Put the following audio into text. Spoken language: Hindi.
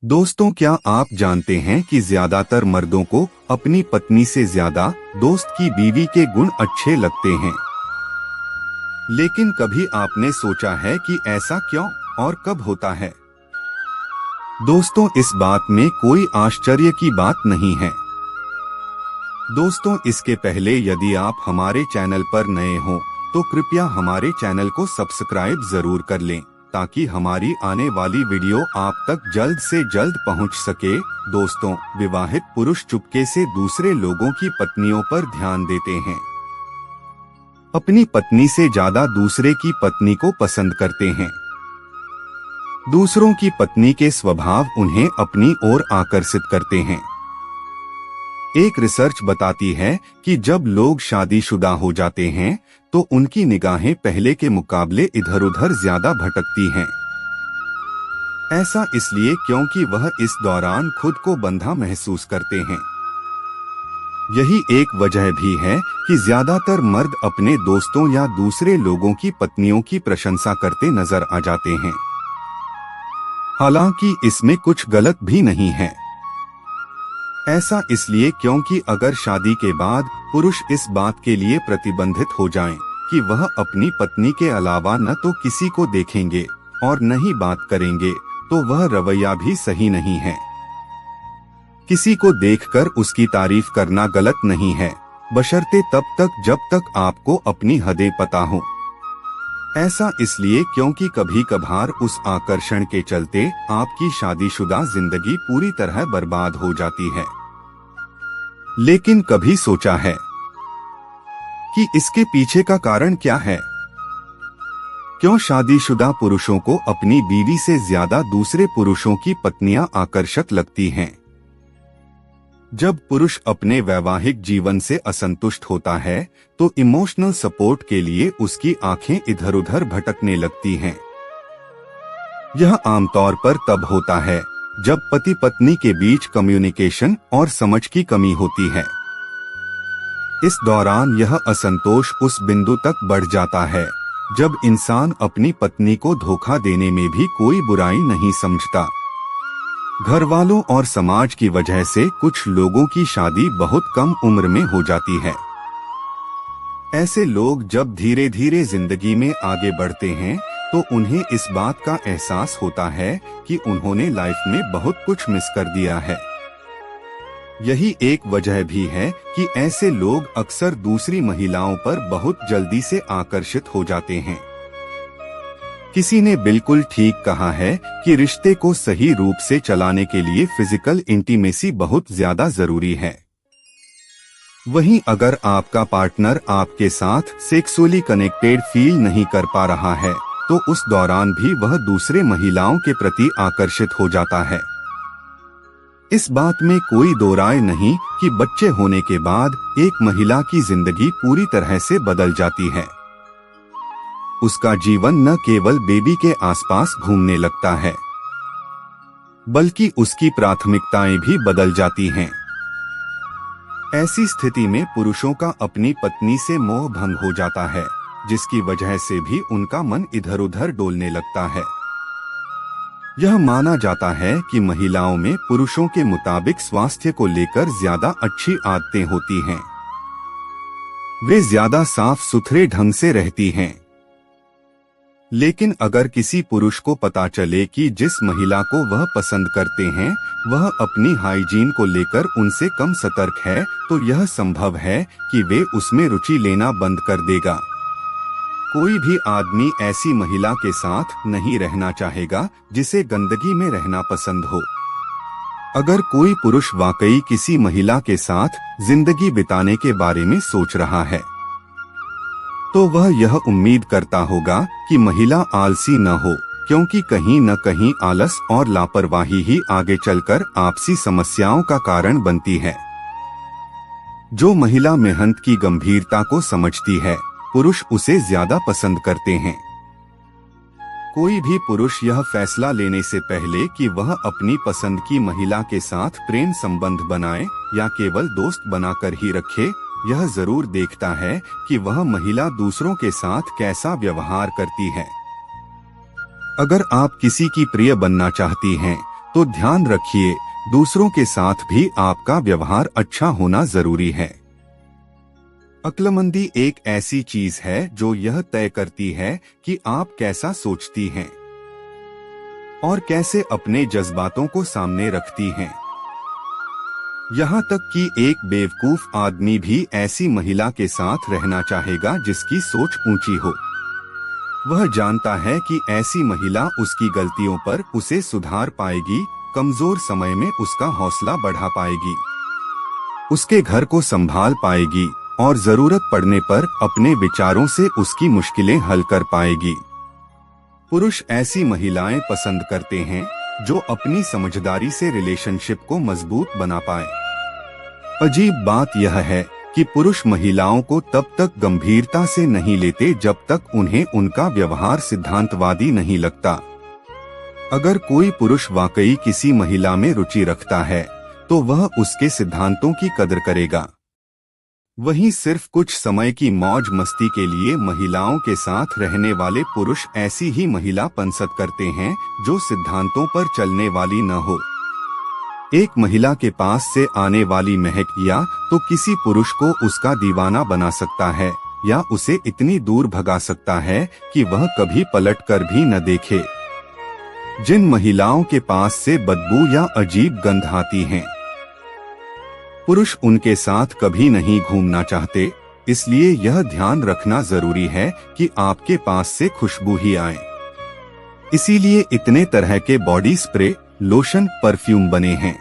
दोस्तों, क्या आप जानते हैं कि ज्यादातर मर्दों को अपनी पत्नी से ज्यादा दोस्त की बीवी के गुण अच्छे लगते हैं। लेकिन कभी आपने सोचा है कि ऐसा क्यों और कब होता है? दोस्तों, इस बात में कोई आश्चर्य की बात नहीं है। दोस्तों, इसके पहले यदि आप हमारे चैनल पर नए हो तो कृपया हमारे चैनल को सब्सक्राइब जरूर कर लें ताकि हमारी आने वाली वीडियो आप तक जल्द से जल्द पहुंच सके। दोस्तों, विवाहित पुरुष चुपके से दूसरे लोगों की पत्नियों पर ध्यान देते हैं, अपनी पत्नी से ज्यादा दूसरे की पत्नी को पसंद करते हैं। दूसरों की पत्नी के स्वभाव उन्हें अपनी ओर आकर्षित करते हैं। एक रिसर्च बताती है कि जब लोग शादीशुदा हो जाते हैं तो उनकी निगाहें पहले के मुकाबले इधर उधर ज्यादा भटकती हैं। ऐसा इसलिए क्योंकि वह इस दौरान खुद को बंधा महसूस करते हैं। यही एक वजह भी है कि ज्यादातर मर्द अपने दोस्तों या दूसरे लोगों की पत्नियों की प्रशंसा करते नजर आ जाते हैं। हालांकि इसमें कुछ गलत भी नहीं है। ऐसा इसलिए क्योंकि अगर शादी के बाद पुरुष इस बात के लिए प्रतिबंधित हो जाएं कि वह अपनी पत्नी के अलावा न तो किसी को देखेंगे और न ही बात करेंगे, तो वह रवैया भी सही नहीं है। किसी को देखकर उसकी तारीफ करना गलत नहीं है, बशर्ते तब तक जब तक आपको अपनी हदें पता हो। ऐसा इसलिए क्योंकि कभी कभार उस आकर्षण के चलते आपकी शादीशुदा जिंदगी पूरी तरह बर्बाद हो जाती है। लेकिन कभी सोचा है कि इसके पीछे का कारण क्या है? क्यों शादीशुदा पुरुषों को अपनी बीवी से ज्यादा दूसरे पुरुषों की पत्नियां आकर्षक लगती हैं? जब पुरुष अपने वैवाहिक जीवन से असंतुष्ट होता है तो इमोशनल सपोर्ट के लिए उसकी आंखें इधर उधर भटकने लगती हैं। यह आमतौर पर तब होता है जब पति पत्नी के बीच कम्युनिकेशन और समझ की कमी होती है। इस दौरान यह असंतोष उस बिंदु तक बढ़ जाता है जब इंसान अपनी पत्नी को धोखा देने में भी कोई बुराई नहीं समझता। घर वालों और समाज की वजह से कुछ लोगों की शादी बहुत कम उम्र में हो जाती है। ऐसे लोग जब धीरे धीरे जिंदगी में आगे बढ़ते हैं तो उन्हें इस बात का एहसास होता है कि उन्होंने लाइफ में बहुत कुछ मिस कर दिया है। यही एक वजह भी है कि ऐसे लोग अक्सर दूसरी महिलाओं पर बहुत जल्दी से आकर्षित हो जाते हैं। किसी ने बिल्कुल ठीक कहा है कि रिश्ते को सही रूप से चलाने के लिए फिजिकल इंटीमेसी बहुत ज्यादा जरूरी है। वहीं अगर आपका पार्टनर आपके साथ सेक्सुअली कनेक्टेड फील नहीं कर पा रहा है तो उस दौरान भी वह दूसरे महिलाओं के प्रति आकर्षित हो जाता है। इस बात में कोई दो राय नहीं कि बच्चे होने के बाद एक महिला की जिंदगी पूरी तरह से बदल जाती है। उसका जीवन न केवल बेबी के आसपास घूमने लगता है, बल्कि उसकी प्राथमिकताएं भी बदल जाती हैं। ऐसी स्थिति में पुरुषों का अपनी पत्नी से मोह भंग हो जाता है, जिसकी वजह से भी उनका मन इधर उधर डोलने लगता है। यह माना जाता है कि महिलाओं में पुरुषों के मुताबिक स्वास्थ्य को लेकर ज्यादा अच्छी आदतें होती हैं। वे ज्यादा साफ सुथरे ढंग से रहती हैं। लेकिन अगर किसी पुरुष को पता चले कि जिस महिला को वह पसंद करते हैं वह अपनी हाइजीन को लेकर उनसे कम सतर्क है, तो यह संभव है कि वे उसमें रुचि लेना बंद कर देगा। कोई भी आदमी ऐसी महिला के साथ नहीं रहना चाहेगा जिसे गंदगी में रहना पसंद हो। अगर कोई पुरुष वाकई किसी महिला के साथ जिंदगी बिताने के बारे में सोच रहा है तो वह यह उम्मीद करता होगा कि महिला आलसी न हो, क्योंकि कहीं न कहीं आलस और लापरवाही ही आगे चलकर आपसी समस्याओं का कारण बनती है। जो महिला मेहनत की गंभीरता को समझती है, पुरुष उसे ज्यादा पसंद करते हैं। कोई भी पुरुष यह फैसला लेने से पहले कि वह अपनी पसंद की महिला के साथ प्रेम संबंध बनाए या केवल दोस्त बनाकर ही रखे, यह जरूर देखता है कि वह महिला दूसरों के साथ कैसा व्यवहार करती है। अगर आप किसी की प्रिय बनना चाहती हैं तो ध्यान रखिए, दूसरों के साथ भी आपका व्यवहार अच्छा होना जरूरी है। अक्लमंदी एक ऐसी चीज है जो यह तय करती है कि आप कैसा सोचती हैं और कैसे अपने जज्बातों को सामने रखती हैं। यहाँ तक कि एक बेवकूफ आदमी भी ऐसी महिला के साथ रहना चाहेगा जिसकी सोच ऊंची हो। वह जानता है कि ऐसी महिला उसकी गलतियों पर उसे सुधार पाएगी, कमजोर समय में उसका हौसला बढ़ा पाएगी, उसके घर को संभाल पाएगी और जरूरत पड़ने पर अपने विचारों से उसकी मुश्किलें हल कर पाएगी। पुरुष ऐसी महिलाएं पसंद करते हैं जो अपनी समझदारी से रिलेशनशिप को मजबूत बना पाए। अजीब बात यह है कि पुरुष महिलाओं को तब तक गंभीरता से नहीं लेते जब तक उन्हें उनका व्यवहार सिद्धांतवादी नहीं लगता। अगर कोई पुरुष वाकई किसी महिला में रुचि रखता है तो वह उसके सिद्धांतों की कदर करेगा। वहीं सिर्फ कुछ समय की मौज मस्ती के लिए महिलाओं के साथ रहने वाले पुरुष ऐसी ही महिला पसंद करते हैं जो सिद्धांतों पर चलने वाली न हो। एक महिला के पास से आने वाली महक या तो किसी पुरुष को उसका दीवाना बना सकता है या उसे इतनी दूर भगा सकता है कि वह कभी पलट कर भी न देखे। जिन महिलाओं के पास से बदबू या अजीब गंध आती हैं, पुरुष उनके साथ कभी नहीं घूमना चाहते, इसलिए यह ध्यान रखना जरूरी है कि आपके पास से खुशबू ही आए। इसीलिए इतने तरह के बॉडी स्प्रे, लोशन, परफ्यूम बने हैं।